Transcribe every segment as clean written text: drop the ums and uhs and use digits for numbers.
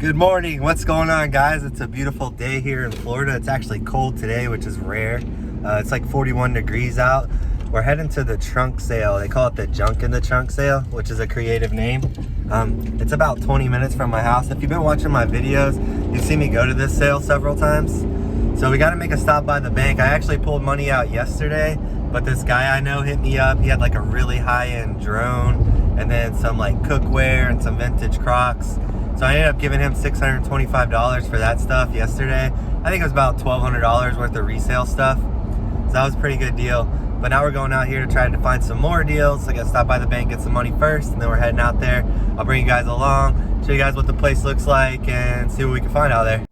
Good morning. What's going on, guys? It's a beautiful day here in Florida. It's actually cold today, which is rare. It's like 41 degrees out. We're heading to the trunk sale. They call it the junk in the trunk sale, which is a creative name. It's about 20 minutes from my house. If you've been watching my videos, you've seen me go to this sale several times. So we got to make a stop by the bank. I actually pulled money out yesterday, but this guy I know hit me up. He had like a really high-end drone and then some like cookware and some vintage Crocs. So I ended up giving him $625 for that stuff yesterday. I think it was about $1,200 worth of resale stuff. So that was a pretty good deal. But now we're going out here to try to find some more deals. So I gotta stop by the bank, get some money first, and then we're heading out there. I'll bring you guys along, show you guys what the place looks like, and see what we can find out there.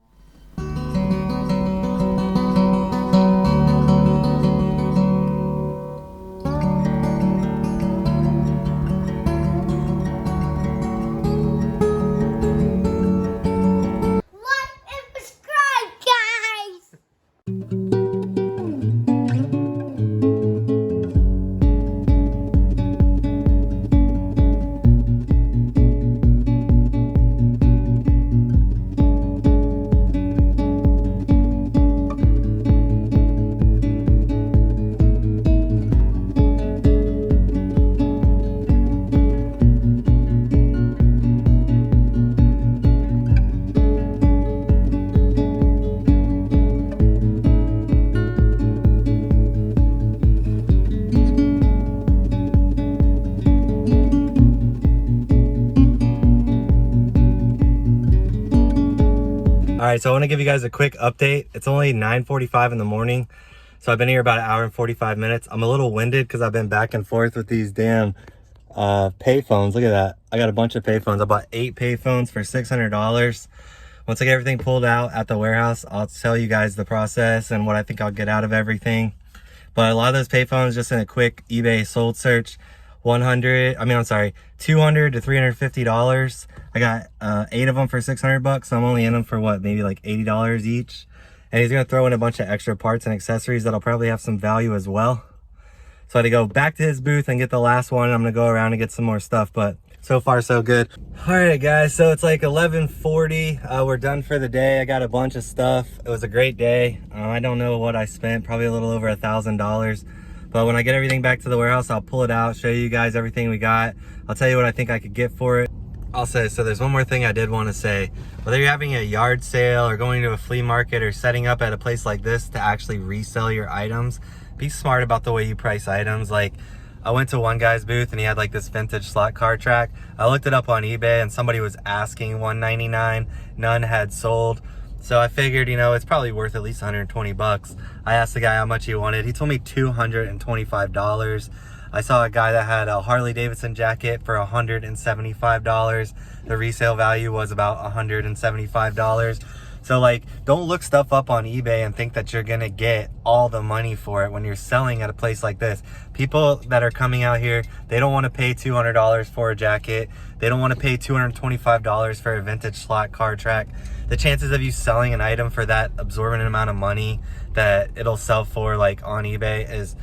All right, so I want to give you guys a quick update. It's only 9:45 in the morning, so I've been here about an hour and 45 minutes. I'm a little winded because I've been back and forth with these damn payphones. Look at that. I got a bunch of payphones. I bought 8 payphones for $600. Once I get everything pulled out at the warehouse, I'll tell you guys the process and what I think I'll get out of everything. But a lot of those payphones, just in a quick eBay sold search, $200 to $350. I got 8 of them for $600, so I'm only in them for what, maybe like $80 each. And he's gonna throw in a bunch of extra parts and accessories that'll probably have some value as well. So I had to go back to his booth and get the last one. I'm gonna go around and get some more stuff, but so far so good. All right, guys, so it's like 11:40. We're done for the day. I got a bunch of stuff. It was a great day. I don't know what I spent, probably a little over $1,000. But when I get everything back to the warehouse, I'll pull it out, show you guys everything we got. I'll tell you what I think I could get for it. So there's one more thing I did want to say. Whether you're having a yard sale or going to a flea market or setting up at a place like this to actually resell your items, be smart about the way you price items. Like, I went to one guy's booth and he had like this vintage slot car track. I looked it up on eBay and somebody was asking $199. None had sold. So I figured, you know, it's probably worth at least 120 bucks. I asked the guy how much he wanted. He told me $225. I saw a guy that had a Harley Davidson jacket for $175. The resale value was about $175. So like, don't look stuff up on eBay and think that you're gonna get all the money for it when you're selling at a place like this. People that are coming out here, they don't want to pay $200 for a jacket. They don't want to pay $225 for a vintage slot car track. The chances of you selling an item for that absorbent amount of money that it'll sell for like on eBay is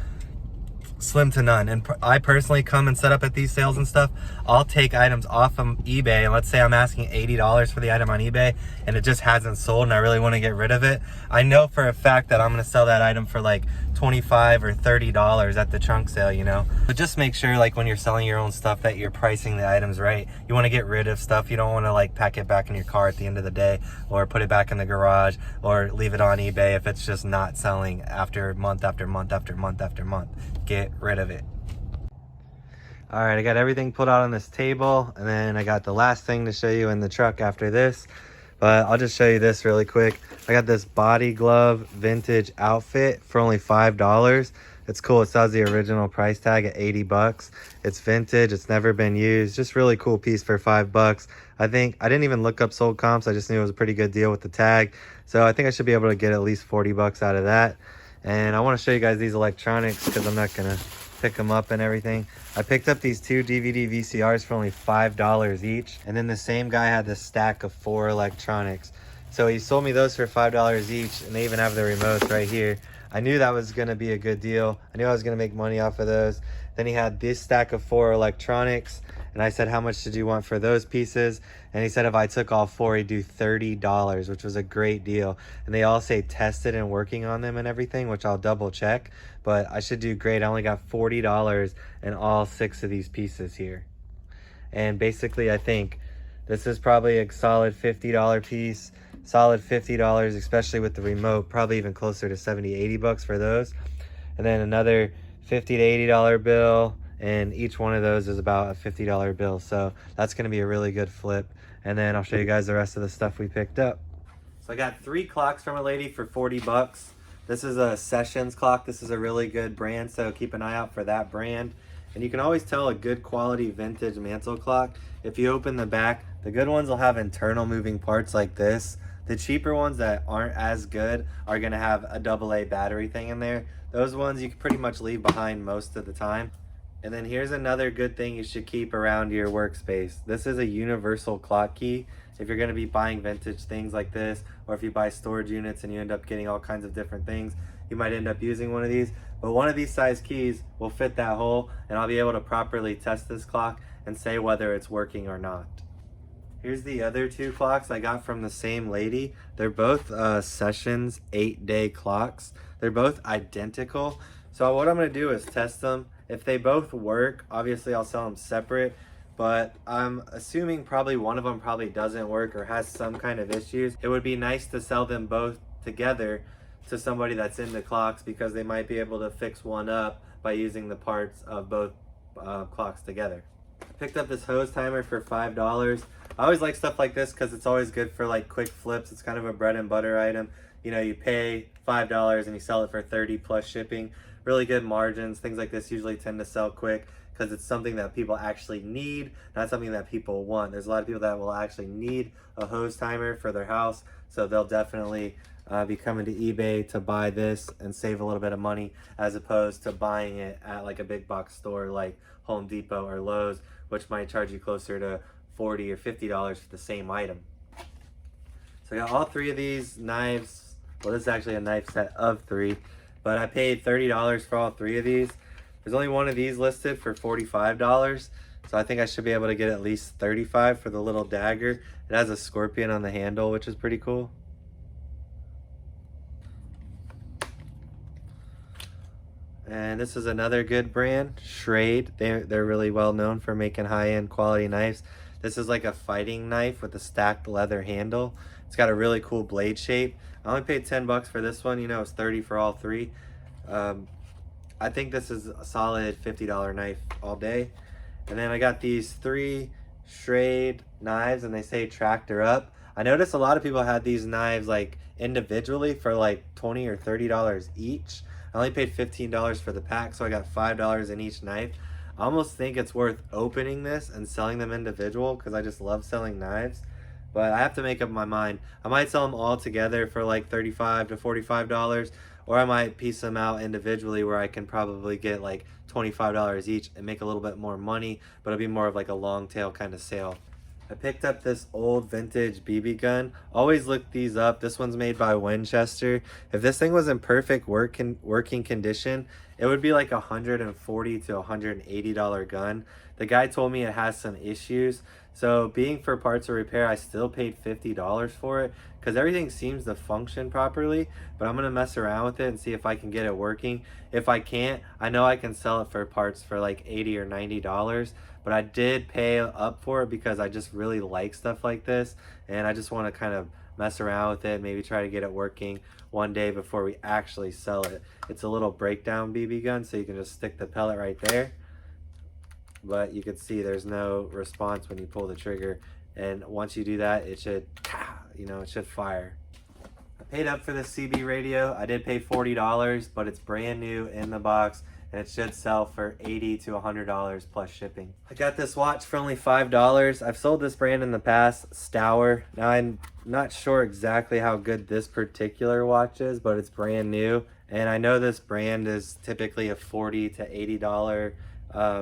slim to none. And I personally come and set up at these sales and stuff. I'll take items off of eBay, and let's say I'm asking $80 for the item on eBay and it just hasn't sold and I really want to get rid of it. I know for a fact that I'm going to sell that item for like $25 or $30 at the trunk sale, you know. But just make sure, like, when you're selling your own stuff, that you're pricing the items right. You want to get rid of stuff. You don't want to like pack it back in your car at the end of the day or put it back in the garage or leave it on eBay if it's just not selling after month after month after month after month. Get rid of it. All right, I got everything put out on this table, and then I got the last thing to show you in the truck after this. But I'll just show you this really quick. I got this body glove vintage outfit for only $5. It's cool. It says the original price tag at 80 bucks. It's vintage. It's never been used. Just really cool piece for $5. I think I didn't even look up sold comps. I just knew it was a pretty good deal with the tag. So I think I should be able to get at least 40 bucks out of that. And I want to show you guys these electronics because I'm not going to pick them up and everything. I picked up these 2 DVD VCRs for only $5 each. And then the same guy had this stack of 4 electronics. So he sold me those for $5 each, and they even have the remotes right here. I knew that was going to be a good deal. I knew I was going to make money off of those. Then he had this stack of 4 electronics, And I said, how much did you want for those pieces? And he said if I took all 4, he'd do $30, which was a great deal. And they all say tested and working on them and everything, which I'll double check. But I should do great. I only got $40 in all 6 of these pieces here. And basically, I think this is probably a solid $50 piece, solid $50, especially with the remote, probably even closer to $70-$80 for those. And then another $50 to $80 bill, and each one of those is about a $50 bill. So that's gonna be a really good flip. And then I'll show you guys the rest of the stuff we picked up. So I got 3 clocks from a lady for $40. This is a Sessions clock. This is a really good brand, so keep an eye out for that brand. And you can always tell a good quality vintage mantle clock if you open the back. The good ones will have internal moving parts like this. The cheaper ones that aren't as good are gonna have a AA battery thing in there. Those ones you can pretty much leave behind most of the time. And then here's another good thing you should keep around your workspace. This is a universal clock key. If you're gonna be buying vintage things like this, or if you buy storage units and you end up getting all kinds of different things, you might end up using one of these. But one of these size keys will fit that hole, and I'll be able to properly test this clock and say whether it's working or not. Here's the other 2 clocks I got from the same lady. They're both Sessions 8-day clocks. They're both identical. So what I'm gonna do is test them. If they both work, obviously I'll sell them separate, but I'm assuming probably one of them probably doesn't work or has some kind of issues. It would be nice to sell them both together to somebody that's into clocks, because they might be able to fix one up by using the parts of both clocks together. Picked up this hose timer for $5. I always like stuff like this because it's always good for like quick flips. It's kind of a bread and butter item. You know, you pay $5 and you sell it for 30 plus shipping. Really good margins. Things like this usually tend to sell quick because it's something that people actually need, not something that people want. There's a lot of people that will actually need a hose timer for their house, so they'll definitely be coming to eBay to buy this and save a little bit of money, as opposed to buying it at like a big box store like Home Depot or Lowe's, which might charge you closer to $40 or $50 for the same item. So I got all 3 of these knives. Well, this is actually a knife set of 3, but I paid $30 for all 3 of these. There's only one of these listed for $45, so I think I should be able to get at least $35 for the little dagger. It has a scorpion on the handle, which is pretty cool. And this is another good brand, Schrade. They're really well known for making high-end quality knives. This is like a fighting knife with a stacked leather handle. It's got a really cool blade shape. I only paid $10 for this one. You know, it's $30 for all 3. I think this is a solid $50 knife all day. And then I got these 3 Schrade knives, and they say tractor up. I noticed a lot of people had these knives like individually for like $20 or $30 each. I only paid $15 for the pack, so I got $5 in each knife. I almost think it's worth opening this and selling them individual because I just love selling knives. But I have to make up my mind. I might sell them all together for like $35 to $45, or I might piece them out individually where I can probably get like $25 each and make a little bit more money, but it'll be more of like a long tail kind of sale. I picked up this old vintage BB gun. Always look these up. This one's made by Winchester. If this thing was in perfect working condition, it would be like $140 to $180 gun. The guy told me it has some issues. So being for parts or repair, I still paid $50 for it because everything seems to function properly, but I'm gonna mess around with it and see if I can get it working. If I can't, I know I can sell it for parts for like $80 or $90, but I did pay up for it because I just really like stuff like this, and I just wanna kind of mess around with it, maybe try to get it working one day before we actually sell it. It's a little breakdown BB gun, so you can just stick the pellet right there. But you can see there's no response when you pull the trigger, and once you do that, it should, you know, it should fire. I paid up for this CB radio. I did pay $40, but it's brand new in the box, and it should sell for $80 to $100 plus shipping. I got this watch for only $5. I've sold this brand in the past, Stour. Now I'm not sure exactly how good this particular watch is, but it's brand new, and I know this brand is typically a $40 to $80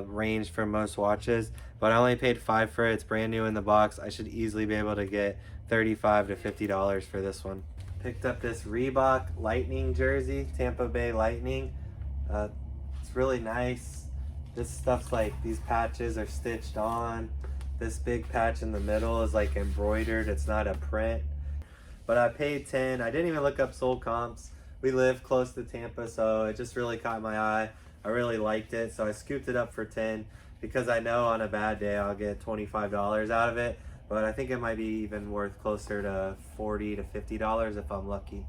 range for most watches, but I only paid $5 for it. It's brand new in the box. I should easily be able to get $35 to $50 for this one. Picked up this Reebok Lightning jersey, Tampa Bay Lightning. It's really nice. This stuff's like, these patches are stitched on. This big patch in the middle is like embroidered. It's not a print. But I paid 10. I didn't even look up sold comps. We live close to Tampa, so it just really caught my eye. I really liked it, so I scooped it up for 10 because I know on a bad day I'll get $25 out of it. But I think it might be even worth closer to $40 to $50 if I'm lucky.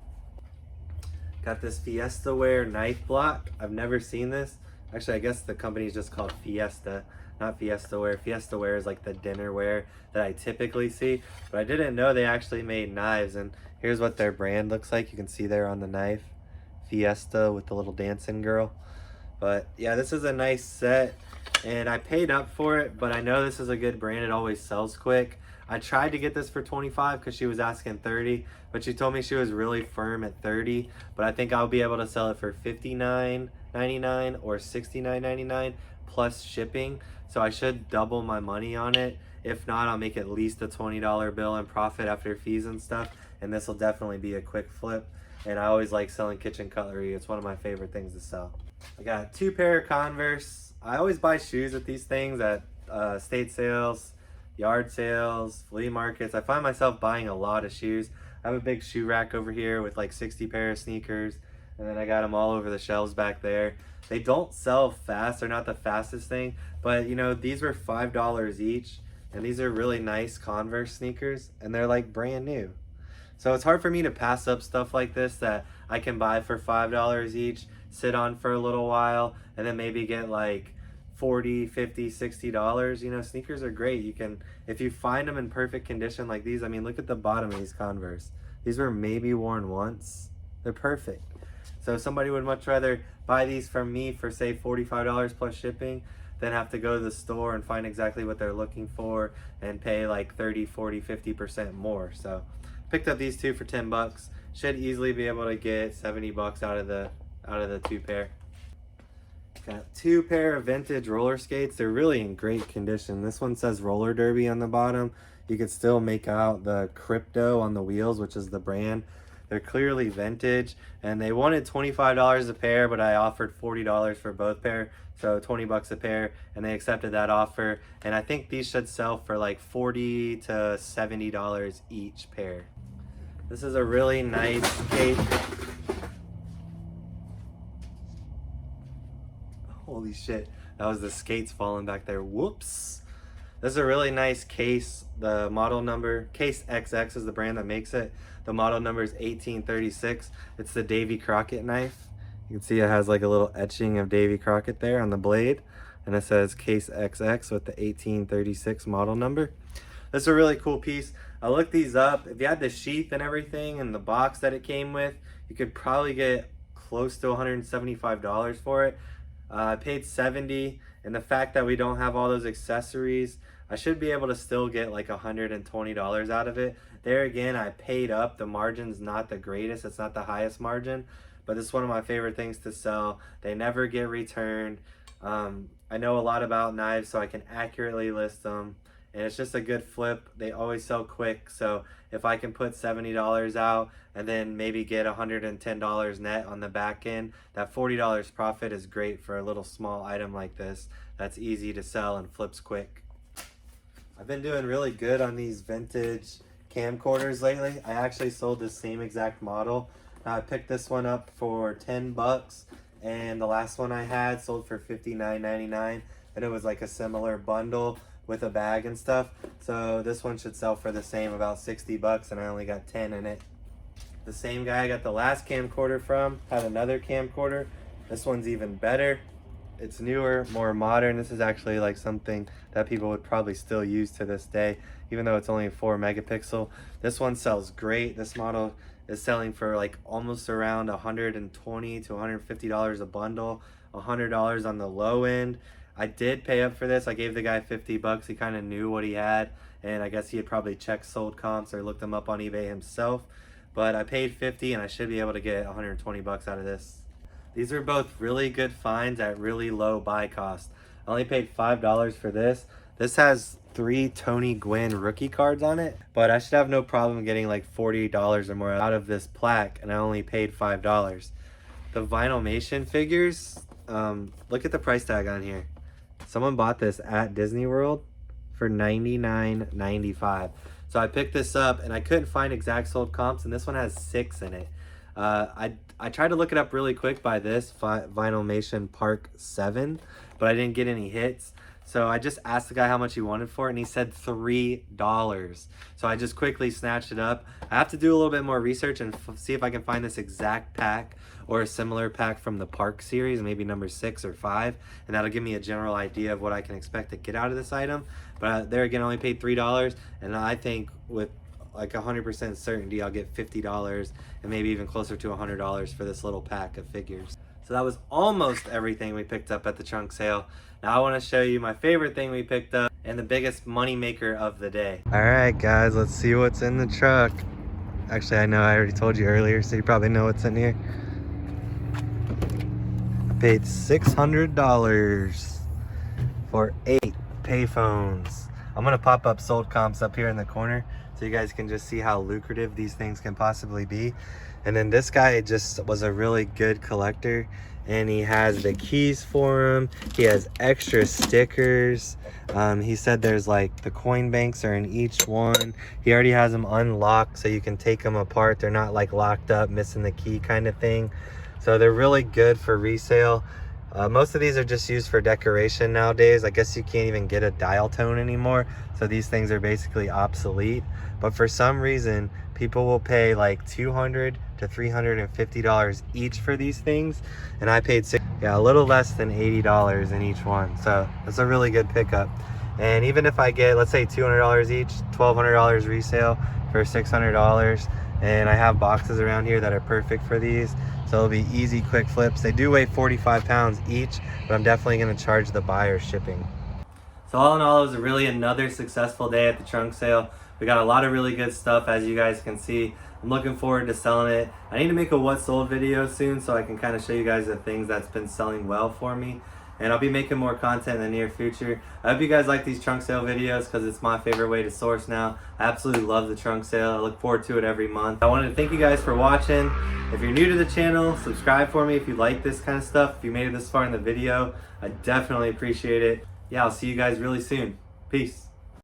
Got this Fiesta Ware knife block. I've never seen this. Actually, I guess the company's just called Fiesta, not Fiesta Ware. Fiesta Ware is like the dinnerware that I typically see, but I didn't know they actually made knives, and here's what their brand looks like. You can see there on the knife, Fiesta with the little dancing girl. But yeah, this is a nice set, and I paid up for it, but I know this is a good brand. It always sells quick. I tried to get this for 25 because she was asking 30, but she told me she was really firm at 30, but I think I'll be able to sell it for $59.99 or $69.99 plus shipping. So I should double my money on it. If not, I'll make at least a $20 bill in profit after fees and stuff, and this will definitely be a quick flip. And I always like selling kitchen cutlery. It's one of my favorite things to sell. I got 2 pair of Converse. I always buy shoes at these things at estate sales, yard sales, flea markets. I find myself buying a lot of shoes. I have a big shoe rack over here with like 60 pair of sneakers, and then I got them all over the shelves back there. They don't sell fast. They're not the fastest thing, but you know, these were $5 each, and these are really nice Converse sneakers, and they're like brand new. So it's hard for me to pass up stuff like this that I can buy for $5 each, sit on for a little while, and then maybe get like $40, $50, $60. You know, sneakers are great. You can, if you find them in perfect condition like these, I mean, look at the bottom of these Converse. These were maybe worn once. They're perfect. So somebody would much rather buy these from me for say $45 plus shipping than have to go to the store and find exactly what they're looking for and pay like 30, 40, 50% more. So picked up these 2 for 10 bucks. Should easily be able to get 70 bucks out of the 2 pair. Got 2 pair of vintage roller skates. They're really in great condition. This one says Roller Derby on the bottom. You can still make out the crypto on the wheels, which is the brand. They're clearly vintage, and they wanted $25 a pair, but I offered $40 for both pair, so 20 bucks a pair, and they accepted that offer. And I think these should sell for like $40 to $70 each pair. This is a really nice skate. Holy shit, that was the skates falling back there. Whoops. This is a really nice case. The model number, Case XX is the brand that makes it. The model number is 1836. It's the Davy Crockett knife. You can see it has like a little etching of Davy Crockett there on the blade. And it says Case XX with the 1836 model number. This is a really cool piece. I looked these up. If you had the sheath and everything and the box that it came with, you could probably get close to $175 for it. I paid $70, and the fact that we don't have all those accessories, I should be able to still get like $120 out of it. There again, I paid up. The margin's not the greatest. It's not the highest margin, but this is one of my favorite things to sell. They never get returned. I know a lot about knives, so I can accurately list them, and it's just a good flip. They always sell quick, so if I can put $70 out and then maybe get $110 net on the back end, that $40 profit is great for a little small item like this that's easy to sell and flips quick. I've been doing really good on these vintage camcorders lately. I actually sold the same exact model. I picked this one up for 10 bucks, and the last one I had sold for $59.99, and it was like a similar bundle with a bag and stuff. So this one should sell for the same, about 60 bucks, and I only got 10 in it. The same guy I got the last camcorder from had another camcorder. This one's even better. It's newer, more modern. This is actually like something that people would probably still use to this day, even though it's only 4 megapixel. This one sells great. This model is selling for like almost around $120 to $150 a bundle, $100 on the low end. I did pay up for this. I gave the guy 50 bucks. He kind of knew what he had, and I guess he had probably checked sold comps or looked them up on eBay himself. But I paid 50, and I should be able to get 120 bucks out of this. These are both really good finds at really low buy cost. I only paid $5 for this. This has 3 Tony Gwynn rookie cards on it, but I should have no problem getting like $40 or more out of this plaque, and I only paid $5. The Vinylmation figures, look at the price tag on here. Someone bought this at Disney World for $99.95. So I picked this up and I couldn't find exact sold comps, and this one has 6 in it. I tried to look it up really quick by this Vinylmation Park 7, but I didn't get any hits. So I just asked the guy how much he wanted for it, and he said $3. So I just quickly snatched it up. I have to do a little bit more research and see if I can find this exact pack or a similar pack from the Park series, maybe number 6 or 5, and that'll give me a general idea of what I can expect to get out of this item. But there again, I only paid $3, and I think with like 100% certainty I'll get $50 and maybe even closer to $100 for this little pack of figures. So that was almost everything we picked up at the trunk sale. Now I want to show you my favorite thing we picked up and the biggest money maker of the day. All right, guys, let's see what's in the truck. Actually, I know I already told you earlier, so you probably know what's in here. I paid $600 for 8 payphones. I'm gonna pop up sold comps up here in the corner so you guys can just see how lucrative these things can possibly be. And then this guy just was a really good collector, and he has the keys for him. He has extra stickers. He said there's like the coin banks are in each one. He already has them unlocked so you can take them apart. They're not like locked up, missing the key kind of thing. So they're really good for resale. Most of these are just used for decoration nowadays. I guess you can't even get a dial tone anymore, so these things are basically obsolete. But for some reason, people will pay like $200 to $350 each for these things, and I paid a little less than $80 in each one. So that's a really good pickup. And even if I get, let's say $200 each, $1,200 resale for $600, and I have boxes around here that are perfect for these, so it'll be easy, quick flips. They do weigh 45 pounds each, but I'm definitely gonna charge the buyer shipping. So all in all, it was really another successful day at the trunk sale. We got a lot of really good stuff, as you guys can see. I'm looking forward to selling it. I need to make a what sold video soon so I can kind of show you guys the things that's been selling well for me. And I'll be making more content in the near future. I hope you guys like these trunk sale videos because it's my favorite way to source now. I absolutely love the trunk sale. I look forward to it every month. I wanted to thank you guys for watching. If you're new to the channel, subscribe for me if you like this kind of stuff. If you made it this far in the video, I definitely appreciate it. Yeah, I'll see you guys really soon. Peace.